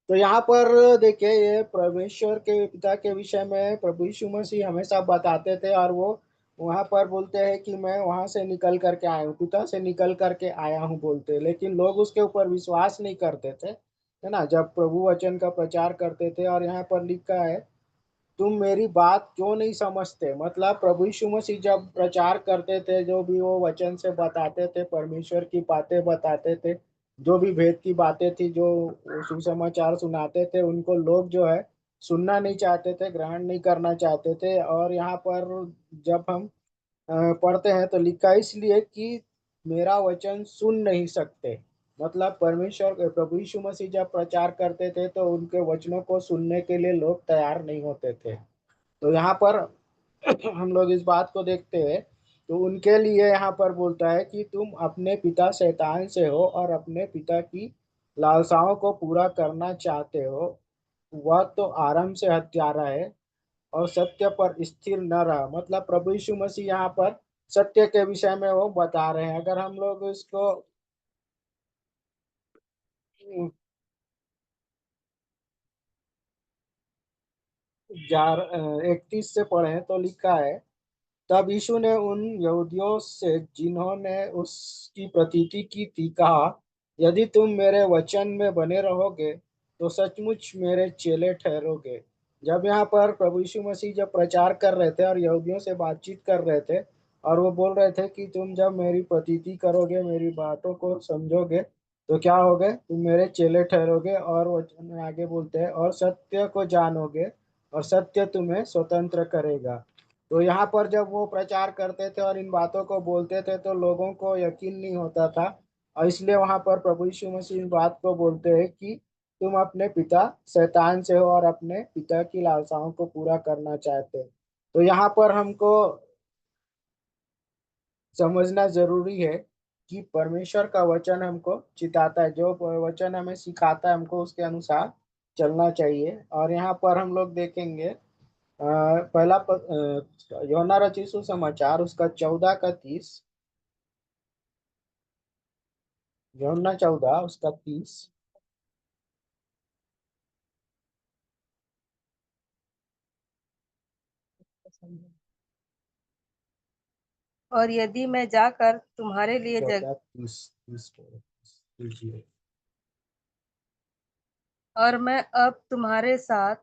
तो यहाँ पर देखिए, ये परमेश्वर के पिता के विषय में प्रभु यीशु मसीह हमेशा बताते थे, और वो वहां पर बोलते हैं कि मैं वहां से निकल करके आया हूँ, पिता से निकल करके आया हूँ बोलते, लेकिन लोग उसके ऊपर विश्वास नहीं करते थे, है ना, जब प्रभु वचन का प्रचार करते थे। और यहाँ पर लिखा है, तुम मेरी बात क्यों नहीं समझते। मतलब प्रभु यीशु मसीह जब प्रचार करते थे, जो भी वो वचन से बताते थे, परमेश्वर की बातें बताते थे, जो भी भेद की बातें थी, जो सुसमाचार सुनाते थे, उनको लोग जो है सुनना नहीं चाहते थे, ग्रहण नहीं करना चाहते थे। और यहाँ पर जब हम पढ़ते हैं तो लिखा है, इसलिए कि मेरा वचन सुन नहीं सकते। मतलब परमेश्वर प्रभु यीशु मसीह जब प्रचार करते थे तो उनके वचनों को सुनने के लिए लोग तैयार नहीं होते थे। तो यहाँ पर हम लोग इस बात को देखते हैं, तो उनके लिए यहाँ पर बोलता है कि तुम अपने पिता शैतान से हो और अपने पिता की लालसाओं को पूरा करना चाहते हो। वह तो आरंभ से हत्यारा है और सत्य पर स्थिर न रहा। मतलब प्रभु यीशु मसीह यहाँ पर सत्य के विषय में वो बता रहे हैं। अगर हम लोग इसको 31 से पढ़े तो लिखा है, तब यीशु ने उन यहूदियों से जिन्होंने उसकी प्रतीति की थी कहा, यदि तुम मेरे वचन में बने रहोगे तो सचमुच मेरे चेले ठहरोगे। जब यहाँ पर प्रभु यीशु मसीह जब प्रचार कर रहे थे और यहूदियों से बातचीत कर रहे थे, और वो बोल रहे थे कि तुम जब मेरी प्रतीति करोगे, मेरी बातों को समझोगे, तो क्या होगे, तुम मेरे चेले ठहरोगे। और वचन में आगे बोलते हैं, और सत्य को जानोगे और सत्य तुम्हें स्वतंत्र करेगा। तो यहाँ पर जब वो प्रचार करते थे और इन बातों को बोलते थे तो लोगों को यकीन नहीं होता था, और इसलिए वहां पर प्रभु यीशु मसीह इस बात को बोलते हैं कि तुम अपने पिता शैतान से हो और अपने पिता की लालसाओं को पूरा करना चाहते हो। तो यहाँ पर हमको समझना जरूरी है कि परमेश्वर का वचन हमको चिताता है, जो वचन हमें सिखाता है हमको उसके अनुसार चलना चाहिए। और यहाँ पर हम लोग देखेंगे यूहन्ना रचित सुसमाचार उसका 14 का 30। यूहन्ना 14 उसका 30। और यदि मैं जाकर तुम्हारे लिए 14 30 लीजिए। और मैं अब तुम्हारे साथ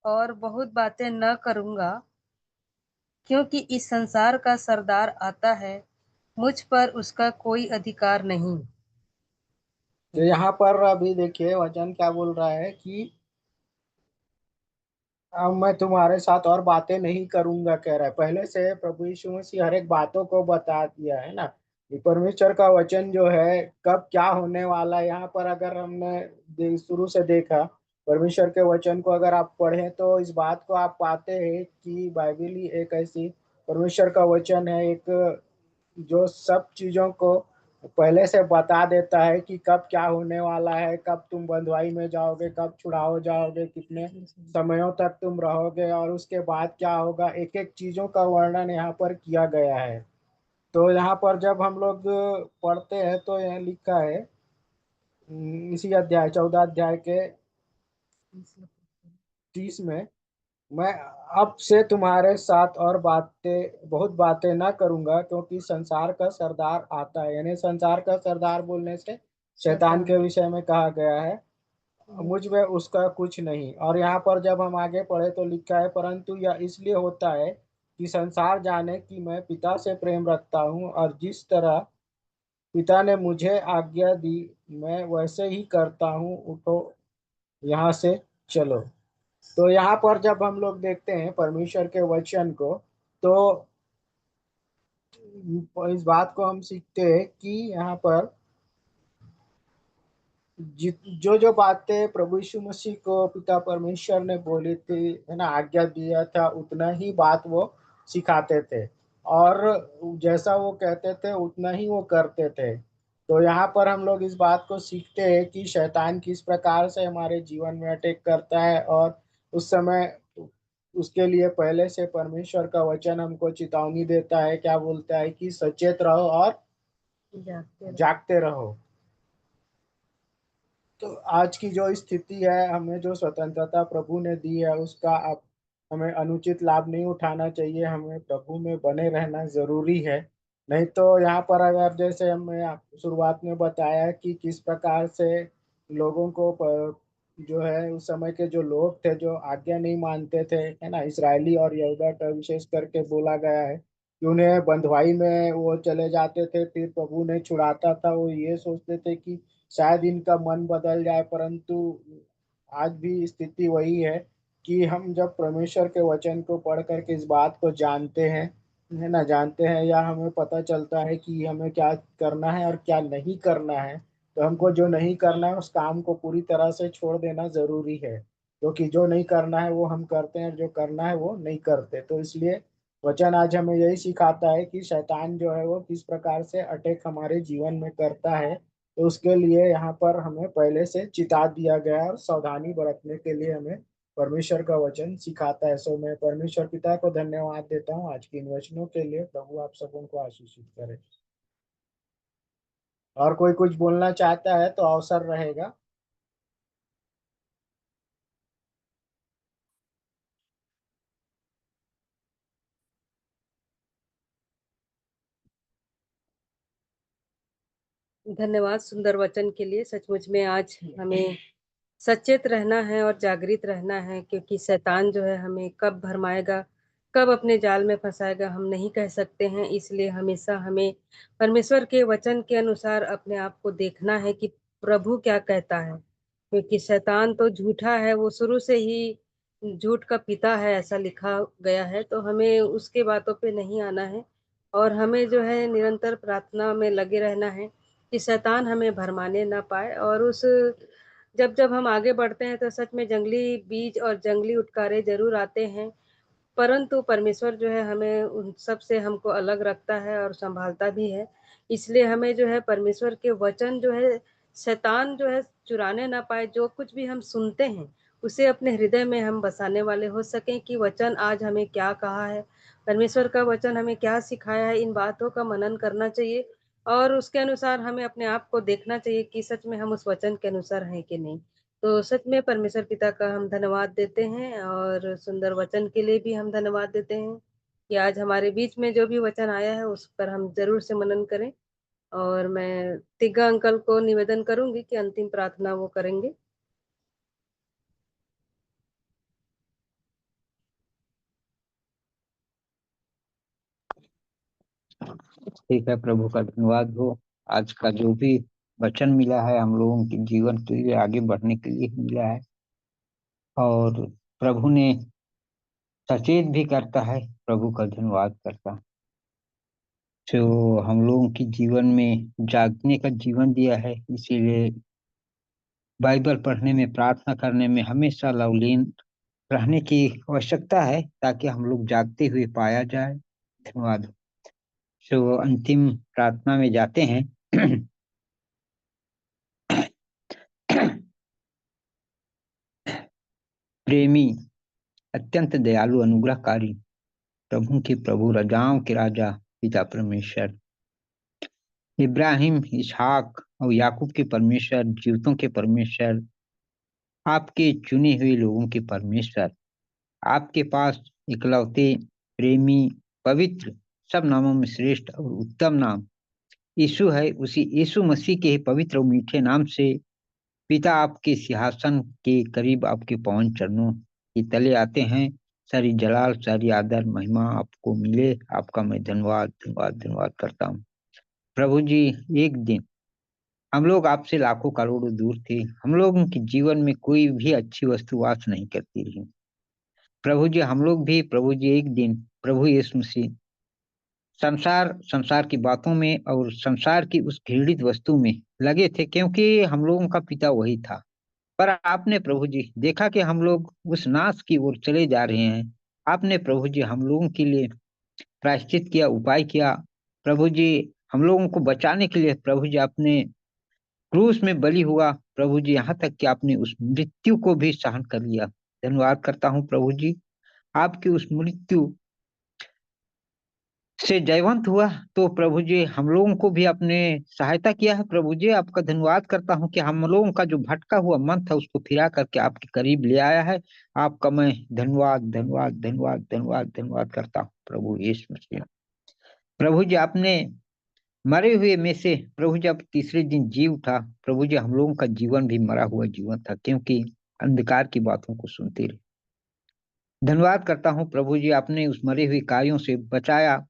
और बहुत बातें न करूंगा, क्योंकि इस संसार का सरदार आता है, मुझ पर उसका कोई अधिकार नहीं। तो यहाँ पर अभी देखिए वचन क्या बोल रहा है कि अब मैं तुम्हारे साथ और बातें नहीं करूंगा, कह रहा है। पहले से प्रभु यीशु मसीह हर एक बातों को बता दिया है ना, कि परमेश्वर का वचन जो है कब क्या होने वाला है। यहाँ पर अगर हमने शुरू से देखा परमेश्वर के वचन को अगर आप पढ़ें तो इस बात को आप पाते हैं कि बाइबल ही एक ऐसी परमेश्वर का वचन है, एक जो सब चीजों को पहले से बता देता है कि कब क्या होने वाला है, कब तुम बंधुआई में जाओगे, कब छुड़ाओ जाओगे, कितने समयों तक तुम रहोगे, और उसके बाद क्या होगा। एक एक चीजों का वर्णन यहाँ पर किया गया है। तो यहाँ पर जब हम लोग पढ़ते हैं तो यह लिखा है इसी अध्याय 14 अध्याय के 30 में, मैं अब से तुम्हारे साथ और बहुत बातें ना करूंगा, क्योंकि संसार का सरदार आता है। यानी संसार का सरदार बोलने से शैतान के विषय में कहा गया है। मुझ में उसका कुछ नहीं। और यहाँ पर जब हम आगे पढ़े तो लिखा है, परंतु यह इसलिए होता है कि संसार जाने कि मैं पिता से प्रेम रखता हूँ, और जिस तरह पिता ने मुझे आज्ञा दी मैं वैसे ही करता हूँ। उठो, यहाँ से चलो। तो यहाँ पर जब हम लोग देखते हैं परमेश्वर के वचन को, तो इस बात को हम सीखते हैं कि यहाँ पर जो जो बातें प्रभु यीशु मसीह को पिता परमेश्वर ने बोली थी, है ना, आज्ञा दिया था, उतना ही बात वो सिखाते थे। और जैसा वो कहते थे उतना ही वो करते थे। तो यहाँ पर हम लोग इस बात को सीखते हैं कि शैतान किस प्रकार से हमारे जीवन में अटैक करता है। और उस समय उसके लिए पहले से परमेश्वर का वचन हमको चेतावनी देता है। क्या बोलता है कि सचेत रहो और जागते रहो। तो आज की जो स्थिति है, हमें जो स्वतंत्रता प्रभु ने दी है उसका अब हमें अनुचित लाभ नहीं उठाना चाहिए। हमें प्रभु में बने रहना जरूरी है। नहीं तो यहाँ पर अगर जैसे हमने शुरुआत में बताया कि किस प्रकार से लोगों को जो है उस समय के जो लोग थे जो आज्ञा नहीं मानते थे, है ना, इसराइली और यहूदा का विशेष करके बोला गया है कि उन्हें बंधुआई में वो चले जाते थे, फिर प्रभु ने छुड़ाता था। वो ये सोचते थे कि शायद इनका मन बदल जाए। परंतु आज भी स्थिति वही है कि हम जब परमेश्वर के वचन को पढ़ करके इस बात को जानते हैं, है ना, जानते हैं, या हमें पता चलता है कि हमें क्या करना है और क्या नहीं करना है, तो हमको जो नहीं करना है उस काम को पूरी तरह से छोड़ देना जरूरी है। क्योंकि जो नहीं करना है वो हम करते हैं, और जो करना है वो नहीं करते। तो इसलिए वचन आज हमें यही सिखाता है कि शैतान जो है वो किस प्रकार से अटैक हमारे जीवन में करता है। तो उसके लिए यहाँ पर हमें पहले से चिता दिया गया है, और सावधानी बरतने के लिए हमें परमेश्वर का वचन सिखाता है। सो मैं परमेश्वर पिता को धन्यवाद देता हूँ आज के इन वचनों के लिए। प्रभु आप सबों को आशीषित करे। और कोई कुछ बोलना चाहता है तो अवसर रहेगा। धन्यवाद सुंदर वचन के लिए। सचमुच में आज हमें सचेत रहना है और जागृत रहना है, क्योंकि शैतान जो है हमें कब भरमाएगा, कब अपने जाल में फंसाएगा हम नहीं कह सकते हैं। इसलिए हमेशा हमें परमेश्वर के वचन के अनुसार अपने आप को देखना है कि प्रभु क्या कहता है, क्योंकि शैतान तो झूठा है, वो शुरू से ही झूठ का पिता है ऐसा लिखा गया है। तो हमें उसके बातों पे नहीं आना है, और हमें जो है निरंतर प्रार्थना में लगे रहना है कि शैतान हमें भरमाने ना पाए। और उस जब जब हम आगे बढ़ते हैं तो सच में जंगली बीज और जंगली उटकारे जरूर आते हैं, परंतु परमेश्वर जो है हमें उन सब से हमको अलग रखता है और संभालता भी है। इसलिए हमें जो है परमेश्वर के वचन जो है शैतान जो है चुराने ना पाए। जो कुछ भी हम सुनते हैं उसे अपने हृदय में हम बसाने वाले हो सकें कि वचन आज हमें क्या कहा है, परमेश्वर का वचन हमें क्या सिखाया है। इन बातों का मनन करना चाहिए और उसके अनुसार हमें अपने आप को देखना चाहिए कि सच में हम उस वचन के अनुसार हैं कि नहीं। तो सच में परमेश्वर पिता का हम धन्यवाद देते हैं, और सुंदर वचन के लिए भी हम धन्यवाद देते हैं कि आज हमारे बीच में जो भी वचन आया है उस पर हम जरूर से मनन करें। और मैं तिग्गा अंकल को निवेदन करूंगी कि अंतिम प्रार्थना वो करेंगे। ठीक है, प्रभु का धन्यवाद हो। आज का जो भी वचन मिला है हम लोगों के जीवन के लिए आगे बढ़ने के लिए मिला है, और प्रभु ने सचेत भी करता है। प्रभु का धन्यवाद करता, जो हम लोगों के जीवन में जागने का जीवन दिया है। इसीलिए बाइबल पढ़ने में, प्रार्थना करने में हमेशा लवलीन रहने की आवश्यकता है, ताकि हम लोग जागते हुए पाया जाए। धन्यवाद। सो अंतिम प्रार्थना में जाते हैं। प्रेमी, अत्यंत दयालु, अनुग्रहकारी, प्रभु के प्रभु, राजाओं के राजा, पिता परमेश्वर, इब्राहिम, इसहाक और याकूब के परमेश्वर, जीवितों के परमेश्वर, आपके चुने हुए लोगों के परमेश्वर, आपके पास इकलौते प्रेमी पवित्र सब नामों में श्रेष्ठ और उत्तम नाम यीशु है। उसी यीशु मसीह के पवित्र और मीठे नाम से पिता आपके सिंहासन के करीब आपके पवन चरणों के तले आते हैं। सारी जलाल सारी आदर महिमा आपको मिले। आपका मैं धन्यवाद धन्यवाद धन्यवाद करता हूँ प्रभु जी। एक दिन हम लोग आपसे लाखों करोड़ों दूर थे। हम लोगों के जीवन में कोई भी अच्छी वस्तु वास नहीं करती रही प्रभु जी। हम लोग भी प्रभु जी एक दिन प्रभु यीशु मसीह संसार की बातों में और संसार की उस घृणित वस्तु में लगे थे, क्योंकि हम लोगों का पिता वही था। पर आपने प्रभु जी देखा कि हम लोग उस नाश की ओर चले जा रहे हैं। आपने प्रभु जी हम लोगों के लिए प्रायश्चित किया, उपाय किया प्रभु जी। हम लोगों को बचाने के लिए प्रभु जी आपने क्रूस में बलि हुआ प्रभु जी, यहाँ तक कि आपने उस मृत्यु को भी सहन कर लिया। धन्यवाद करता हूँ प्रभु जी। आपकी उस मृत्यु से जयवंत हुआ तो प्रभु जी हम लोगों को भी अपने सहायता किया है प्रभु जी। आपका धन्यवाद करता हूं कि हम लोगों का जो भटका हुआ मन था उसको फिरा करके आपके करीब ले आया है। आपका मैं धन्यवाद धन्यवाद धन्यवाद धन्यवाद धन्यवाद करता हूँ प्रभु यीशु मसीह। प्रभु जी आपने मरे हुए में से प्रभु जी अब तीसरे दिन जी उठा प्रभु जी। हम लोगों का जीवन भी मरा हुआ जीवन था, क्योंकि अंधकार की बातों को सुनते रहे। धन्यवाद करता हूँ प्रभु जी आपने उस मरे हुए कार्यों से बचाया।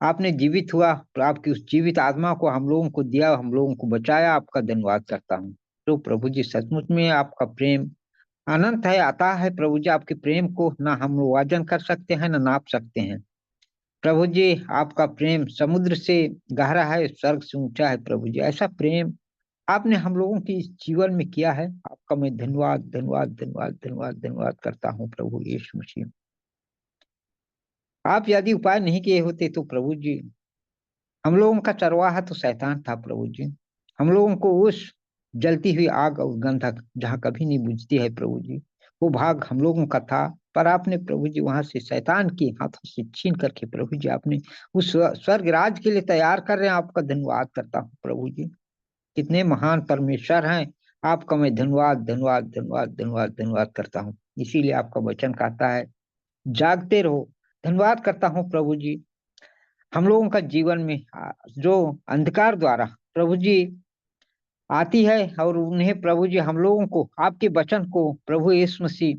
आपने जीवित हुआ तो आपकी उस जीवित आत्मा को हम लोगों को दिया, हम लोगों को बचाया। आपका धन्यवाद करता हूँ। तो प्रभु जी सचमुच में आपका प्रेम अनंत है, आता है प्रभु जी। आपके प्रेम को ना हम वाजन कर सकते हैं ना नाप सकते हैं प्रभु जी। आपका प्रेम समुद्र से गहरा है, स्वर्ग से ऊंचा है प्रभु जी। ऐसा प्रेम आपने हम लोगों के इस जीवन में किया है। आपका मैं धन्यवाद धन्यवाद धन्यवाद धन्यवाद धन्यवाद करता हूँ प्रभु यीशु मसीह। आप यदि उपाय नहीं किए होते तो प्रभु जी हम लोगों का चरवाहा तो शैतान था प्रभु जी। हम लोगों को उस जलती हुई आग और गंधक जहाँ कभी नहीं बुझती है प्रभु जी, वो भाग हम लोगों का था। पर आपने प्रभु जी वहां से शैतान के हाथों से छीन करके प्रभु जी आपने उस स्वर्ग राज के लिए तैयार कर रहे हैं। आपका धन्यवाद करता हूँ प्रभु जी। कितने महान परमेश्वर हैं। आपका मैं धन्यवाद धन्यवाद धन्यवाद धन्यवाद धन्यवाद करता हूँ। इसीलिए आपका वचन कहता है जागते रहो। धन्यवाद करता हूँ प्रभु जी। हम लोगों का जीवन में जो अंधकार द्वारा प्रभु जी आती है और उन्हें प्रभु जी हम लोगों को आपके वचन को प्रभु यीशु मसीह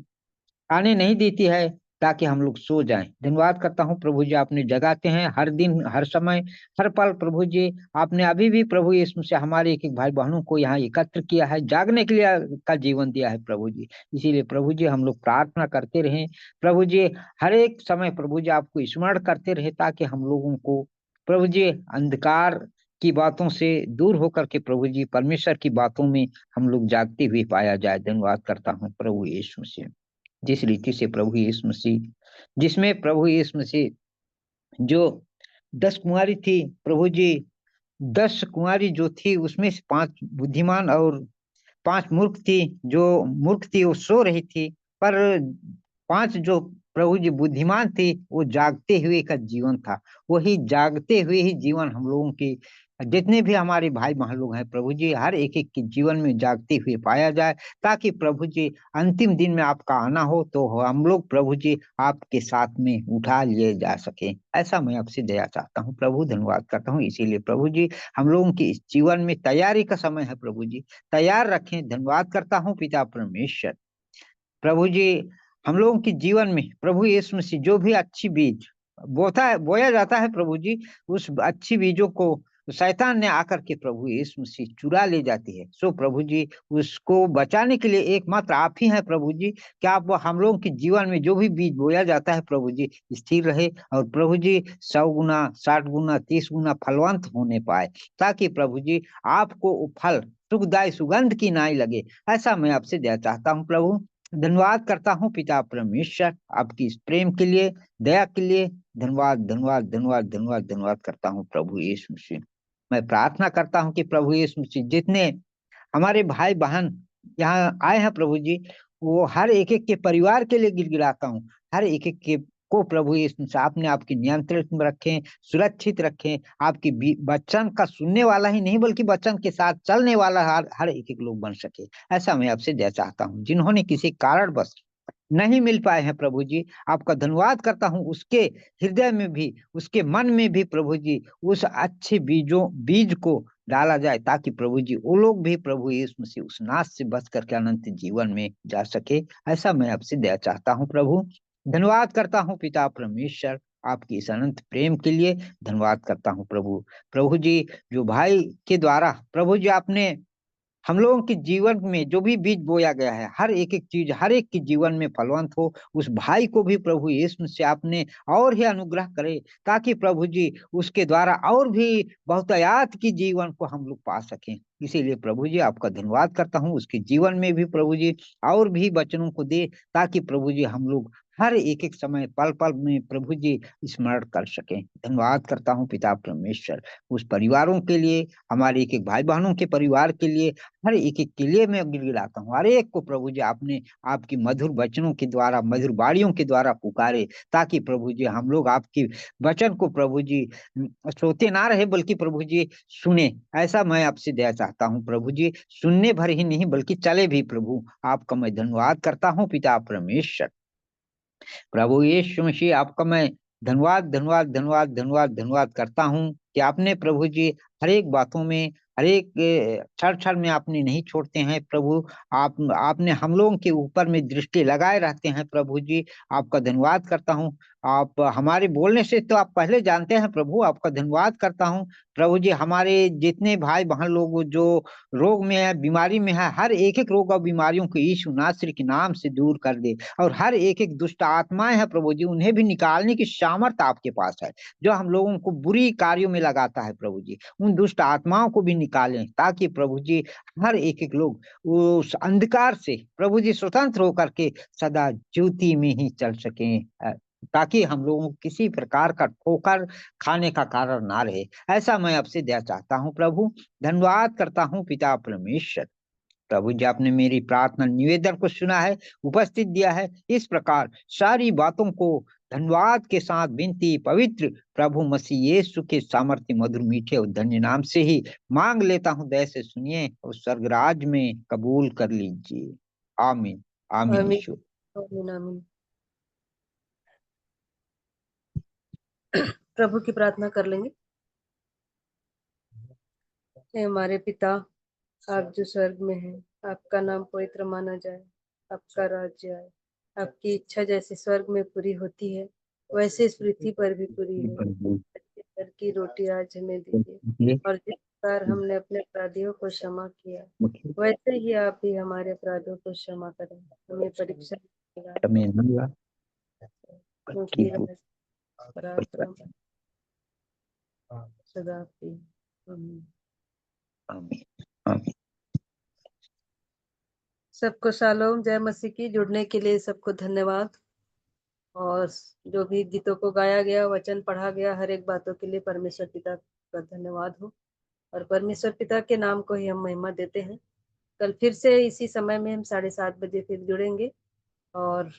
आने नहीं देती है, ताकि हम लोग सो जाएं। धन्यवाद करता हूं प्रभु जी आपने जगाते हैं हर दिन हर समय हर पल प्रभु जी। आपने अभी भी प्रभु यीशु मसीह हमारे एक एक भाई बहनों को यहाँ एकत्र किया है, जागने के लिए का जीवन दिया है प्रभु जी। इसीलिए प्रभु जी हम लोग प्रार्थना करते रहें प्रभु जी। हर एक समय प्रभु जी आपको स्मरण करते रहे, ताकि हम लोगों को प्रभु जी अंधकार की बातों से दूर होकर के प्रभु जी परमेश्वर की बातों में हम लोग जागते हुए पाया जाए। धन्यवाद करता हूँ प्रभु यीशु मसीह। जिस रीति से प्रभु यीशु मसीह, जिसमें प्रभु यीशु मसीह जो 10 कुंवारी थी प्रभु जी, 10 कुंवारी जो थी उसमें से 5 बुद्धिमान और 5 मूर्ख थी। जो मूर्ख थी वो सो रही थी, पर 5 जो प्रभु जी बुद्धिमान थी वो जागते हुए का जीवन था। वही जागते हुए ही जीवन हम लोगों के जितने भी हमारे भाई बहन लोग हैं प्रभु जी, हर एक एक के जीवन में जागते हुए पाया जाए, ताकि प्रभु जी अंतिम दिन में आपका आना हो तो हम लोग प्रभु जी आपके साथ में उठा लिए जा सके। ऐसा मैं आपसे दया चाहता हूँ प्रभु। धन्यवाद करता हूँ। इसीलिए प्रभु जी हम लोगों के इस जीवन में तैयारी का समय है प्रभु जी, तैयार रखें। धन्यवाद करता हूँ पिता परमेश्वर। प्रभु जी हम लोगों के जीवन में प्रभु यीशु मसीह जो भी अच्छी बीज बोया जाता है प्रभु जी, उस अच्छी बीजों को शैतान ने आकर के प्रभु यीशु मसीह चुरा ले जाती है। सो प्रभु जी उसको बचाने के लिए एकमात्र आप ही हैं प्रभु जी। क्या आप हम लोगों के जीवन में जो भी बीज बोया जाता है प्रभु जी स्थिर रहे, और प्रभु जी 100 गुना 60 गुना 30 गुना फलवंत होने पाए, ताकि प्रभु जी आपको वो फल सुखदायी सुगंध की नाई लगे। ऐसा मैं आपसे दया चाहता हूँ प्रभु। धन्यवाद करता हूँ पिता परमेश्वर आपकी इस प्रेम के लिए, दया के लिए। धन्यवाद धन्यवाद धन्यवाद धन्यवाद धन्यवाद करता हूँ प्रभु यीशु मसीह। मैं प्रार्थना करता हूँ कि प्रभु यीशु मसीह जितने हमारे भाई बहन यहाँ आए हैं प्रभु जी, वो हर एक एक के परिवार के लिए गिड़गिड़ाता हूँ। हर एक एक के को प्रभु यीशु मसीह आपने आपके नियंत्रण में रखें, सुरक्षित रखें। आपकी वचन का सुनने वाला ही नहीं बल्कि वचन के साथ चलने वाला हर एक एक लोग बन सके। ऐसा मैं आपसे दया चाहता हूँ। जिन्होंने किसी कारण बस नहीं मिल पाए हैं प्रभु जी, आपका धन्यवाद करता हूँ, उसके हृदय में भी, उसके मन में भी प्रभु जी उस अच्छे बीज को डाला जाए, ताकि प्रभु जी वो लोग भी प्रभु यीशु मसीह उस नाश से बच करके अनंत जीवन में जा सके। ऐसा मैं आपसे दया चाहता हूँ प्रभु। धन्यवाद करता हूँ पिता परमेश्वर, आपकी इस अनंत प्रेम के लिए धन्यवाद करता हूँ प्रभु। प्रभु जी, जो भाई के द्वारा प्रभु जी आपने हम लोगों के जीवन में जो भी बीज बोया गया है, हर एक एक चीज हर एक के जीवन में फलवंत हो, उस भाई को भी प्रभु यीशु से आपने और ही अनुग्रह करे, ताकि प्रभु जी उसके द्वारा और भी बहुतायात की जीवन को हम लोग पा सकें। इसीलिए प्रभु जी आपका धन्यवाद करता हूँ, उसके जीवन में भी प्रभु जी और भी वचनों को दे, ताकि प्रभु जी हम लोग हर एक एक समय पल पल में प्रभु जी स्मरण कर सकें। धन्यवाद करता हूँ पिता परमेश्वर, उस परिवारों के लिए, हमारे एक एक भाई बहनों के परिवार के लिए, हर एक एक के लिए मैं गिड़गिड़ाता हूँ। हर एक को प्रभु जी आपने आपकी मधुर वचनों के द्वारा, मधुर बाणियों के द्वारा पुकारे, ताकि प्रभु जी हम लोग आपकी वचन को प्रभु जी सोते ना रहे, बल्कि प्रभु जी सुने। ऐसा मैं आपसे दया चाहता हूँ प्रभु जी, सुनने भर ही नहीं बल्कि चले भी। प्रभु आपका मैं धन्यवाद करता हूँ पिता परमेश्वर। प्रभु यीशु मसीह, आपका मैं धन्यवाद धन्यवाद धन्यवाद धन्यवाद धन्यवाद करता हूँ कि आपने प्रभु जी हर एक बातों में, हर एक क्षण क्षण में आपने नहीं छोड़ते हैं प्रभु। आपने हम लोगों के ऊपर में दृष्टि लगाए रहते हैं प्रभु जी, आपका धन्यवाद करता हूँ। आप हमारे बोलने से तो आप पहले जानते हैं प्रभु, आपका धन्यवाद करता हूँ प्रभु जी। हमारे जितने भाई बहन लोग जो रोग में है, बीमारी में है, हर एक एक रोग और बीमारियों को यीशु नासरी के नाम से दूर कर दे, और हर एक एक दुष्ट आत्माएं हैं प्रभु जी, उन्हें भी निकालने की सामर्थ्य आपके पास है। जो हम लोगों को बुरी कार्यों में लगाता है प्रभु जी, उन दुष्ट आत्माओं को भी निकालें, ताकि प्रभु जी हर एक एक लोग उस अंधकार से प्रभु जी स्वतंत्र होकर के सदा ज्योति में ही चल सकें, ताकि हम लोगों को किसी प्रकार का ठोकर खाने का कारण ना रहे। ऐसा मैं आपसे दया चाहता हूँ प्रभु। धन्यवाद करता हूँ पिता परमेश्वर। प्रभु जी आपने मेरी प्रार्थना निवेदन को सुना है, उपस्थित दिया है। इस प्रकार सारी बातों को धन्यवाद के साथ विनती पवित्र प्रभु मसीह यीशु के सामर्थ्य मधुर मीठे और धन्य नाम से ही मांग लेता हूँ। दया से सुनिए और स्वर्गराज में कबूल कर लीजिए। आमीन आमीन। आमीन ईश्वर आमीन आमीन। प्रभु की प्रार्थना कर लेंगे। हे हमारे पिता, आप जो स्वर्ग में हैं, आपका नाम पवित्र माना जाए, आपका राज्य आए, आपकी इच्छा जैसे स्वर्ग में पूरी होती है वैसे इस पृथ्वी पर भी पूरी हो। घर की रोटी आज हमें दीजिए, और जिस प्रकार हमने अपने अपराधियों को क्षमा किया, वैसे ही आप भी हमारे अपराधों को क्षमा करें। हमें परीक्षा क्योंकि राज, पराक्रम सदा आपकी। आमीन। सबको शालोम, जय मसीह की। जुड़ने के लिए सबको धन्यवाद। और जो भी गीतों को गाया गया, वचन पढ़ा गया, हर एक बातों के लिए परमेश्वर पिता का धन्यवाद हो, और परमेश्वर पिता के नाम को ही हम महिमा देते हैं। कल फिर से इसी समय में हम 7:30 बजे फिर जुड़ेंगे, और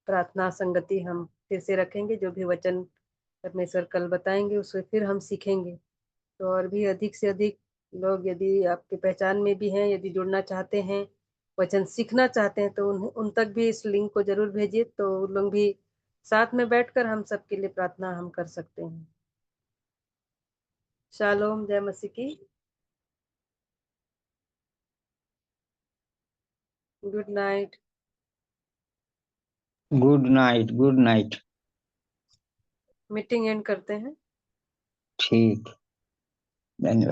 प्रार्थना संगति हम फिर से रखेंगे। जो भी वचन परमेश्वर कल बताएंगे उसे फिर हम सीखेंगे। तो और भी अधिक से अधिक लोग यदि आपके पहचान में भी हैं, यदि जुड़ना चाहते हैं, वचन सीखना चाहते हैं, तो उन तक भी इस लिंक को जरूर भेजिए, तो उन लोग भी साथ में बैठकर हम सबके लिए प्रार्थना हम कर सकते हैं। शालोम, जय मसीह की। Good night. Good night good night. Meeting and करते हैं। ठीक, धन्यवाद।